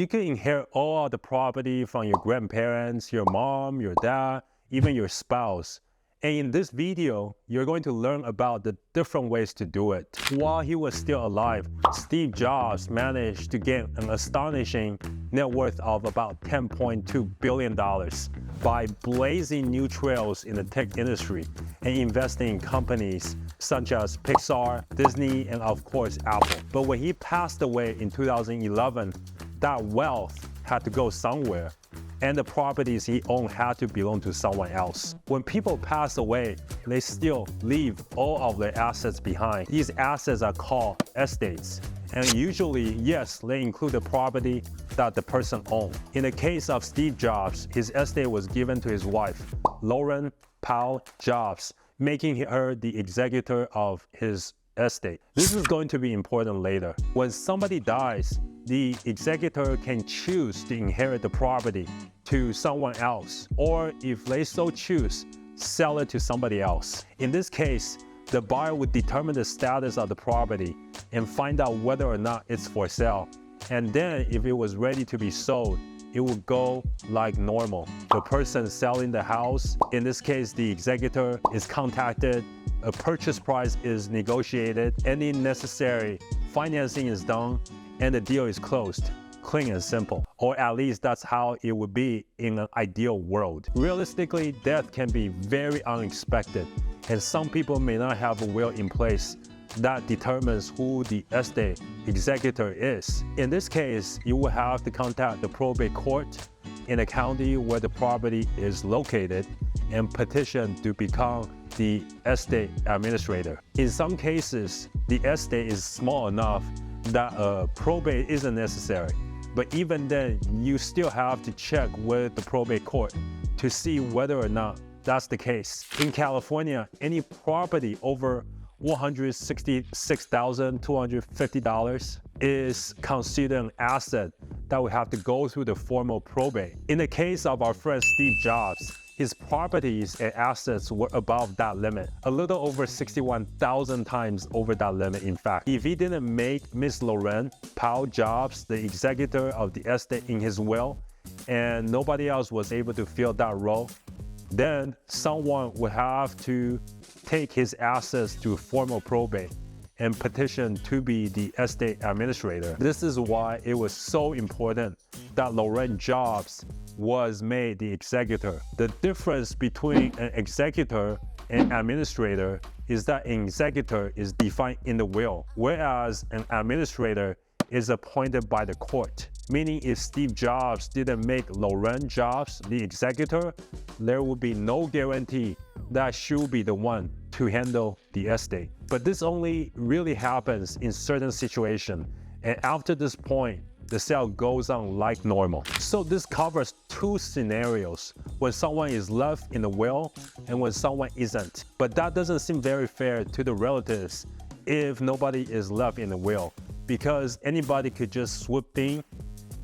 You can inherit all of the property from your grandparents, your mom, your dad, even your spouse. And in this video, you're going to learn about the different ways to do it. While he was still alive, Steve Jobs managed to gain an astonishing net worth of about $10.2 billion by blazing new trails in the tech industry and investing in companies such as Pixar, Disney, and of course Apple. But when he passed away in 2011, that wealth had to go somewhere, and the properties he owned had to belong to someone else. When people pass away, they still leave all of their assets behind. These assets are called estates. And usually, yes, they include the property that the person owned. In the case of Steve Jobs, his estate was given to his wife, Lauren Powell Jobs, making her the executor of his estate. This is going to be important later. When somebody dies, the executor can choose to inherit the property to someone else, or if they so choose, sell it to somebody else. In this case, the buyer would determine the status of the property and find out whether or not it's for sale. And then if it was ready to be sold, it would go like normal. The person selling the house, in this case, the executor, is contacted, a purchase price is negotiated, any necessary financing is done, and the deal is closed. Clean and simple. Or at least that's how it would be in an ideal world. Realistically, death can be very unexpected, and some people may not have a will in place that determines who the estate executor is. In this case, you will have to contact the probate court in the county where the property is located and petition to become the estate administrator. In some cases, the estate is small enough that a probate isn't necessary. But even then, you still have to check with the probate court to see whether or not that's the case. In California, any property over $166,250 is considered an asset that would have to go through the formal probate. In the case of our friend Steve Jobs, his properties and assets were above that limit, a little over 61,000 times over that limit, in fact. If he didn't make Miss Lauren Powell Jobs the executor of the estate in his will, and nobody else was able to fill that role, then someone would have to take his assets to formal probate and petition to be the estate administrator. This is why it was so important that Lauren Jobs was made the executor. The difference between an executor and administrator is that an executor is defined in the will, whereas an administrator is appointed by the court. Meaning if Steve Jobs didn't make Lauren Jobs the executor, there would be no guarantee that she will be the one to handle the estate. But this only really happens in certain situations, and after this point, the sale goes on like normal. So this covers two scenarios, when someone is left in the will and when someone isn't. But that doesn't seem very fair to the relatives if nobody is left in the will, because anybody could just swoop in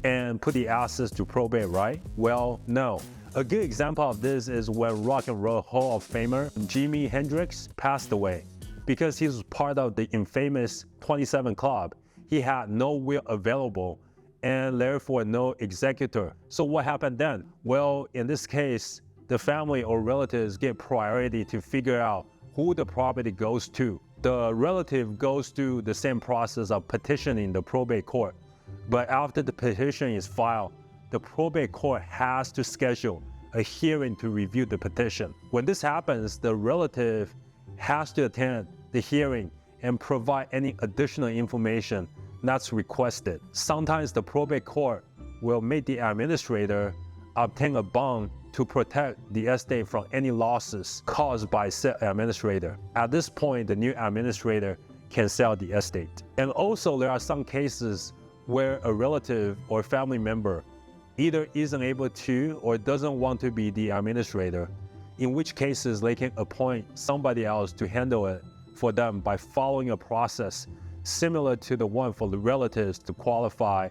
and put the assets to probate, right? Well, no. A good example of this is when Rock and Roll Hall of Famer Jimi Hendrix passed away. Because he was part of the infamous 27 Club, he had no will available and therefore no executor. So what happened then? Well, in this case, the family or relatives get priority to figure out who the property goes to. The relative goes through the same process of petitioning the probate court. But after the petition is filed, the probate court has to schedule a hearing to review the petition. When this happens, the relative has to attend the hearing and provide any additional information that's requested. Sometimes the probate court will make the administrator obtain a bond to protect the estate from any losses caused by said administrator. At this point, the new administrator can sell the estate. And also, there are some cases where a relative or family member either isn't able to or doesn't want to be the administrator, in which cases they can appoint somebody else to handle it for them by following a process similar to the one for the relatives to qualify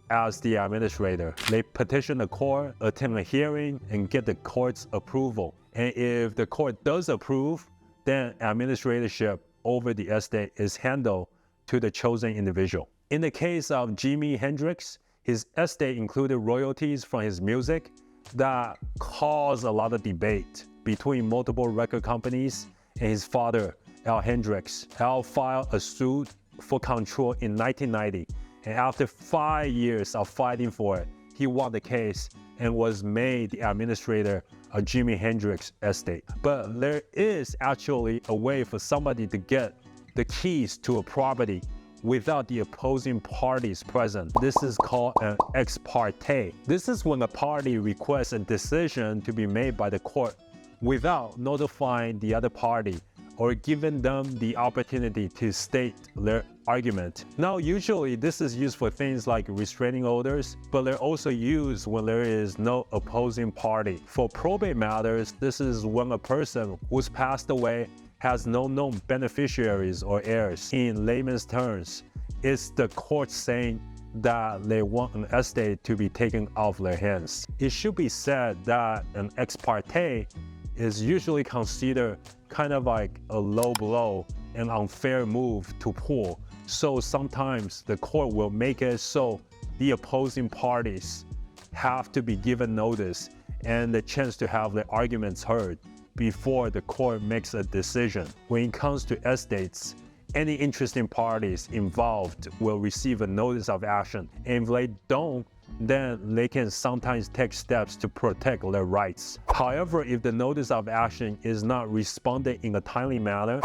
as the administrator. They petition the court, attend a hearing, and get the court's approval. And if the court does approve, then administratorship over the estate is handled to the chosen individual. In the case of Jimi Hendrix, His estate included royalties from his music that caused a lot of debate between multiple record companies and his father, Al Hendricks. Al filed a suit for control in 1990, and after 5 years of fighting for it, he won the case and was made the administrator of Jimi Hendrix's estate. But there is actually a way for somebody to get the keys to a property without the opposing parties present. This is called an ex parte. This is when a party requests a decision to be made by the court without notifying the other party or giving them the opportunity to state their argument. Now, usually this is used for things like restraining orders, but they're also used when there is no opposing party. For probate matters, this is when a person who's passed away has no known beneficiaries or heirs. In layman's terms, it's the court saying that they want an estate to be taken off their hands. It should be said that an ex parte is usually considered kind of like a low blow, an unfair move to pull. So sometimes the court will make it so the opposing parties have to be given notice and the chance to have their arguments heard before the court makes a decision. When it comes to estates, any interested parties involved will receive a notice of action. And if they don't, then they can sometimes take steps to protect their rights. However, if the notice of action is not responded in a timely manner,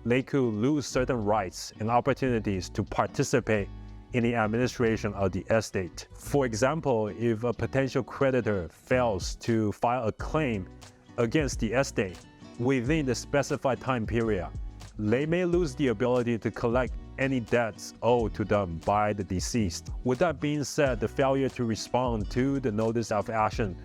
they could lose certain rights and opportunities to participate in the administration of the estate. For example, if a potential creditor fails to file a claim against the estate within the specified time period, they may lose the ability to collect any debts owed to them by the deceased. With that being said, the failure to respond to the notice of action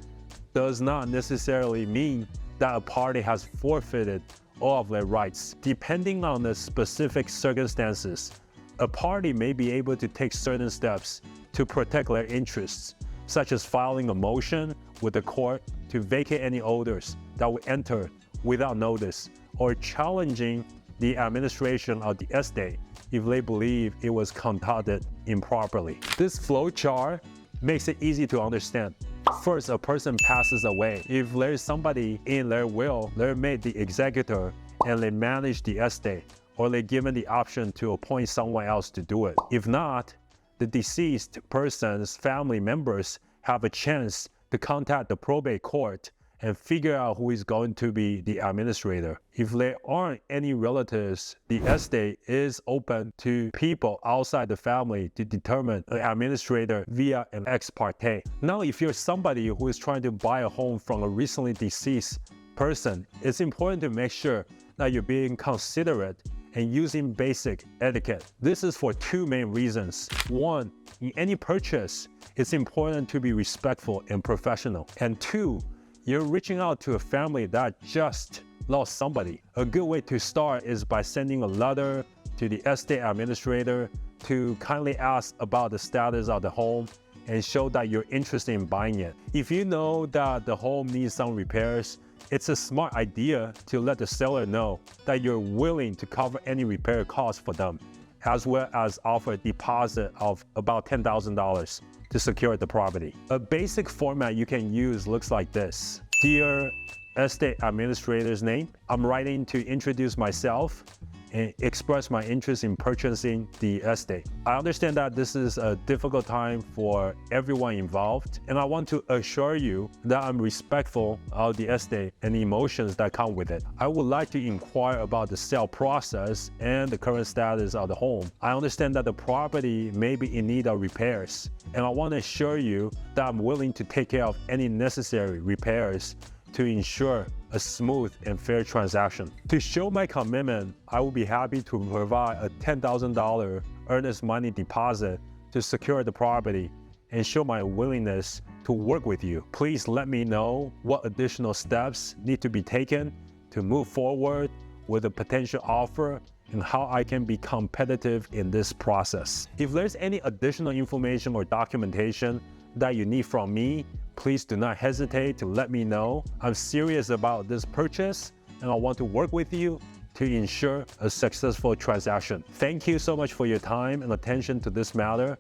does not necessarily mean that a party has forfeited all of their rights. Depending on the specific circumstances, a party may be able to take certain steps to protect their interests, such as filing a motion with the court to vacate any orders that were entered without notice, or challenging the administration of the estate if they believe it was conducted improperly. This flowchart makes it easy to understand. First, a person passes away. If there is somebody in their will, they're made the executor and they manage the estate, or they're given the option to appoint someone else to do it. If not, the deceased person's family members have a chance to contact the probate court and figure out who is going to be the administrator. If there aren't any relatives, the estate is open to people outside the family to determine an administrator via an ex parte. Now, if you're somebody who is trying to buy a home from a recently deceased person, it's important to make sure that you're being considerate and using basic etiquette. This is for two main reasons. One, in any purchase, it's important to be respectful and professional. And two, you're reaching out to a family that just lost somebody. A good way to start is by sending a letter to the estate administrator to kindly ask about the status of the home and show that you're interested in buying it. If you know that the home needs some repairs, it's a smart idea to let the seller know that you're willing to cover any repair costs for them, as well as offer a deposit of about $10,000 to secure the property. A basic format you can use looks like this. Dear estate administrator's name, I'm writing to introduce myself and express my interest in purchasing the estate. I understand that this is a difficult time for everyone involved, and I want to assure you that I'm respectful of the estate and the emotions that come with it. I would like to inquire about the sale process and the current status of the home. I understand that the property may be in need of repairs, and I want to assure you that I'm willing to take care of any necessary repairs to ensure a smooth and fair transaction. To show my commitment, I will be happy to provide a $10,000 earnest money deposit to secure the property and show my willingness to work with you. Please let me know what additional steps need to be taken to move forward with a potential offer and how I can be competitive in this process. If there's any additional information or documentation that you need from me, please do not hesitate to let me know. I'm serious about this purchase and I want to work with you to ensure a successful transaction. Thank you so much for your time and attention to this matter.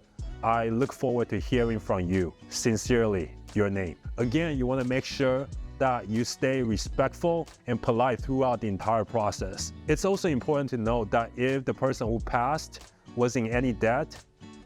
I look forward to hearing from you. Sincerely, your name. Again, you want to make sure that you stay respectful and polite throughout the entire process. It's also important to note that if the person who passed was in any debt,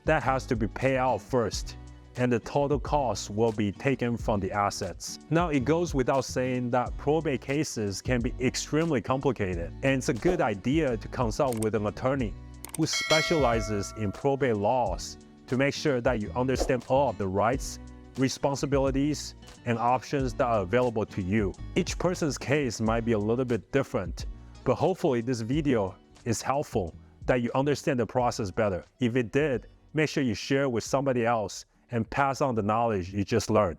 that has to be paid out first, and the total cost will be taken from the assets. Now, it goes without saying that probate cases can be extremely complicated, and it's a good idea to consult with an attorney who specializes in probate laws to make sure that you understand all of the rights, responsibilities, and options that are available to you. Each person's case might be a little bit different, but hopefully this video is helpful, that you understand the process better. If it did, make sure you share with somebody else and pass on the knowledge you just learned.